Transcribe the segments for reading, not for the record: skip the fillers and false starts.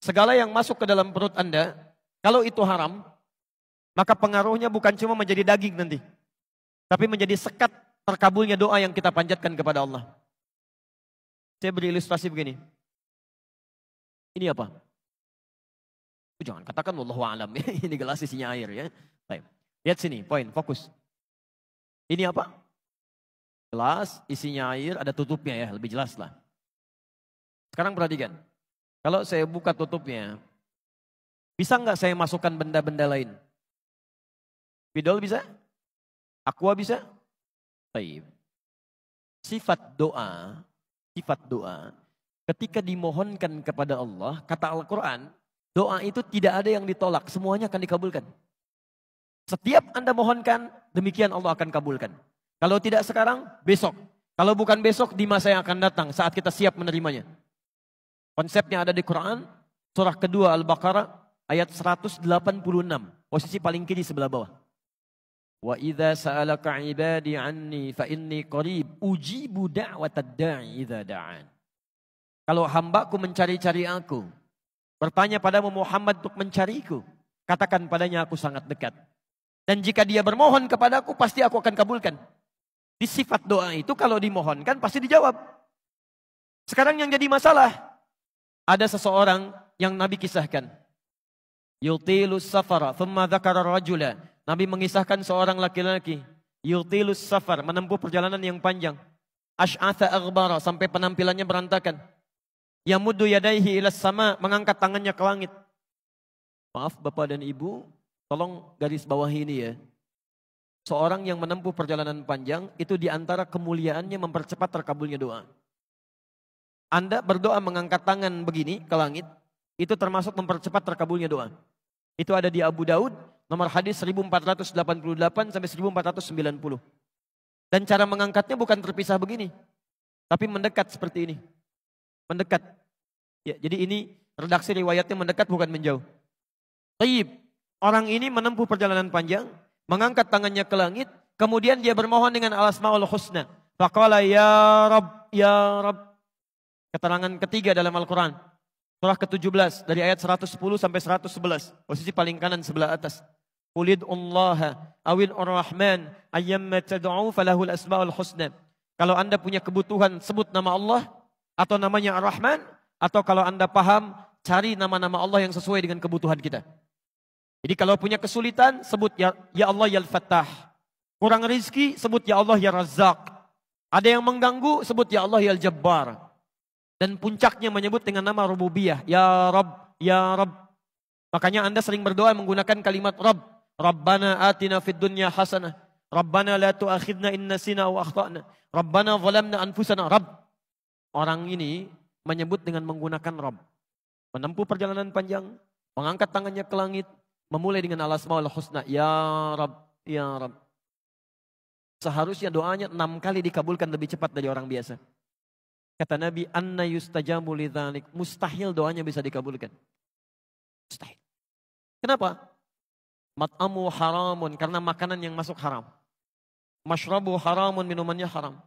segala yang masuk ke dalam perut Anda, kalau itu haram, maka pengaruhnya bukan cuma menjadi daging nanti, tapi menjadi sekat terkabulnya doa yang kita panjatkan kepada Allah. Saya beri ilustrasi begini. Ini apa? Jangan katakan wallahu a'lam. Ini gelas isinya air ya. Baik. Lihat sini, poin, fokus. Ini apa? Gelas isinya air, ada tutupnya ya, lebih jelas lah. Sekarang perhatikan. Kalau saya buka tutupnya, bisa nggak saya masukkan benda-benda lain? Spidol bisa? Aqua bisa? Baik. Sifat doa, ketika dimohonkan kepada Allah, kata Al-Quran, doa itu tidak ada yang ditolak, semuanya akan dikabulkan. Setiap Anda mohonkan, demikian Allah akan kabulkan. Kalau tidak sekarang, besok. Kalau bukan besok, di masa yang akan datang, saat kita siap menerimanya. Konsepnya ada di Quran, surah kedua Al-Baqarah, ayat 186, posisi paling kiri sebelah bawah. Wa idza sa'alaka 'ibadi 'anni fa inni qarib ujibu da'watad da'i idza da'an. Kalau hambaku mencari-cari aku, bertanya padamu Muhammad untuk mencariku, katakan padanya aku sangat dekat. Dan jika dia bermohon kepadaku, pasti aku akan kabulkan. Di sifat doa itu kalau dimohonkan pasti dijawab. Sekarang yang jadi masalah, ada seseorang yang Nabi kisahkan. Yutilus safara thumma dzakara rajula. Nabi mengisahkan seorang laki-laki. Yutilus safar, menempuh perjalanan yang panjang. Ash'atha aghbara, sampai penampilannya berantakan. Yamuddu yadaihi ilas sama, mengangkat tangannya ke langit. Maaf Bapak dan Ibu, tolong garis bawah ini ya. Seorang yang menempuh perjalanan panjang, itu diantara kemuliaannya mempercepat terkabulnya doa. Anda berdoa mengangkat tangan begini ke langit, itu termasuk mempercepat terkabulnya doa. Itu ada di Abu Daud, nomor hadis 1488 sampai 1490. Dan cara mengangkatnya bukan terpisah begini, tapi mendekat seperti ini. Mendekat. Ya, jadi ini redaksi riwayatnya mendekat bukan menjauh. Taib. Orang ini menempuh perjalanan panjang, mengangkat tangannya ke langit, kemudian dia bermohon dengan al-asmaul husna. Faqala ya Rabb, ya Rabb. Keterangan ketiga dalam Al-Quran. Surah ke-17 dari ayat 110 sampai 111. Posisi paling kanan sebelah atas. Qulid'ullaha awil ar-Rahman ayyamma tad'u falahul asma'ul husna. Kalau Anda punya kebutuhan, sebut nama Allah atau namanya Ar-Rahman, atau kalau Anda paham, cari nama-nama Allah yang sesuai dengan kebutuhan kita. Jadi kalau punya kesulitan, sebut ya Allah ya Al-Fattah. Kurang rizki, sebut ya Allah ya Razzaq. Ada yang mengganggu, sebut ya Allah ya Al-Jabbar. Dan puncaknya menyebut dengan nama rububiyah. Ya Rabb, ya Rabb. Makanya Anda sering berdoa menggunakan kalimat Rabb. Rabbana atina fid dunya hasanah. Rabbana la tu'akhidna in nasina wa akhtana. Rabbana zalamna anfusana. Rabb. Orang ini menyebut dengan menggunakan Rabb. Menempuh perjalanan panjang, mengangkat tangannya ke langit, memulai dengan al-asmaul husna. Ya Rabb, ya Rabb. Seharusnya doanya 6 kali dikabulkan lebih cepat dari orang biasa. Kata Nabi, anna yustajabu lidzalik. Mustahil doanya bisa dikabulkan. Mustahil. Kenapa? Mat'amu haramun, karena makanan yang masuk haram. Mashrabu haramun, minumannya haram.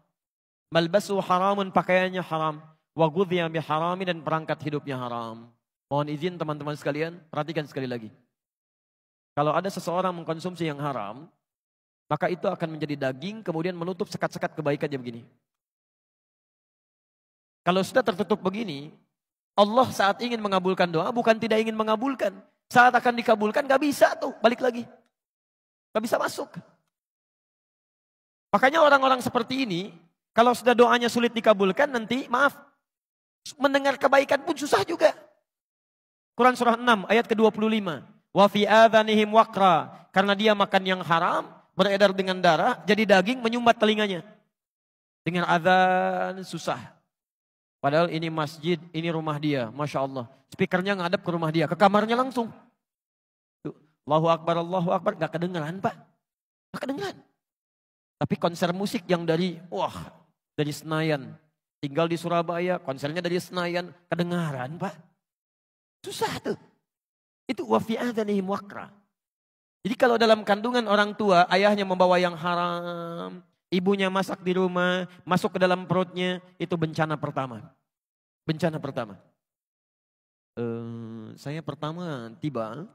Malbasu haramun, pakaiannya haram. Wa ghudhiya biharami, dan perangkat hidupnya haram. Mohon izin teman-teman sekalian, perhatikan sekali lagi. Kalau ada seseorang mengkonsumsi yang haram, maka itu akan menjadi daging, kemudian menutup sekat-sekat kebaikannya begini. Kalau sudah tertutup begini, Allah saat ingin mengabulkan doa, bukan tidak ingin mengabulkan. Saat akan dikabulkan, gak bisa tuh, balik lagi. Gak bisa masuk. Makanya orang-orang seperti ini, kalau sudah doanya sulit dikabulkan, nanti maaf, mendengar kebaikan pun susah juga. Quran surah 6 ayat ke-25. Wa fi adhanihim waqra, karena dia makan yang haram, beredar dengan darah, jadi daging menyumbat telinganya. Dengar azan susah. Padahal ini masjid, ini rumah dia, Masya Allah. Speakernya ngadep ke rumah dia, ke kamarnya langsung. Allahu Akbar, gak kedengeran Pak. Gak kedengeran. Tapi konser musik yang dari Senayan. Tinggal di Surabaya, konsernya dari Senayan, kedengaran Pak. Susah tuh. Itu wafi'adhanihim waqra. Jadi kalau dalam kandungan orang tua, ayahnya membawa yang haram, ibunya masak di rumah, masuk ke dalam perutnya, itu bencana pertama. Bencana pertama. saya pertama tiba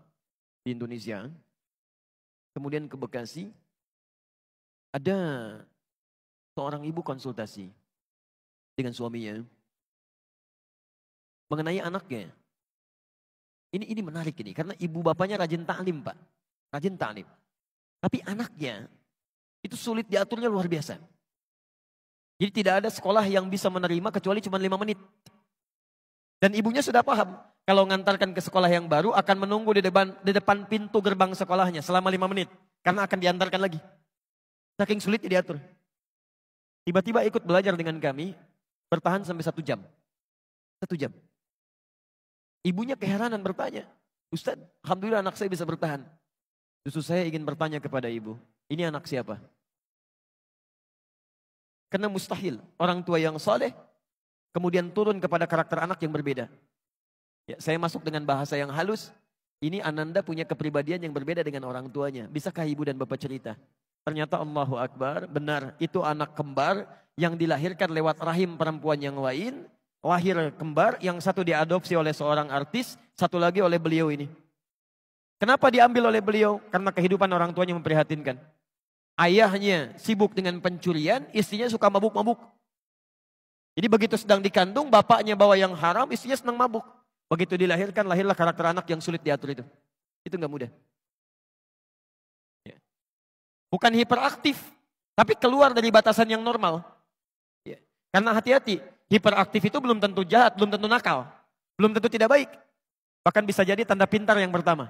di Indonesia, kemudian ke Bekasi, ada seorang ibu konsultasi dengan suaminya mengenai anaknya. Ini menarik ini, karena ibu bapaknya rajin taklim, Pak. Rajin taklim. Tapi anaknya itu sulit diaturnya luar biasa. Jadi tidak ada sekolah yang bisa menerima kecuali cuma 5 menit. Dan ibunya sudah paham, kalau ngantarkan ke sekolah yang baru akan menunggu di depan pintu gerbang sekolahnya selama 5 menit. Karena akan diantarkan lagi. Saking sulit diatur. Tiba-tiba ikut belajar dengan kami, bertahan sampai 1 jam. 1 jam. Ibunya keheranan bertanya, Ustaz, alhamdulillah anak saya bisa bertahan. Justru saya ingin bertanya kepada ibu, ini anak siapa? Karena mustahil orang tua yang soleh kemudian turun kepada karakter anak yang berbeda. Ya, saya masuk dengan bahasa yang halus. Ini Ananda punya kepribadian yang berbeda dengan orang tuanya. Bisakah ibu dan bapak cerita? Ternyata Allahu Akbar, benar itu anak kembar yang dilahirkan lewat rahim perempuan yang lain. Lahir kembar, yang satu diadopsi oleh seorang artis, satu lagi oleh beliau ini. Kenapa diambil oleh beliau? Karena kehidupan orang tuanya memprihatinkan. Ayahnya sibuk dengan pencurian, istrinya suka mabuk-mabuk. Jadi begitu sedang dikandung, bapaknya bawa yang haram, istrinya senang mabuk. Begitu dilahirkan, lahirlah karakter anak yang sulit diatur itu. Itu nggak mudah. Ya. Bukan hiperaktif, tapi keluar dari batasan yang normal. Ya. Karena hati-hati, hiperaktif itu belum tentu jahat, belum tentu nakal. Belum tentu tidak baik. Bahkan bisa jadi tanda pintar yang pertama.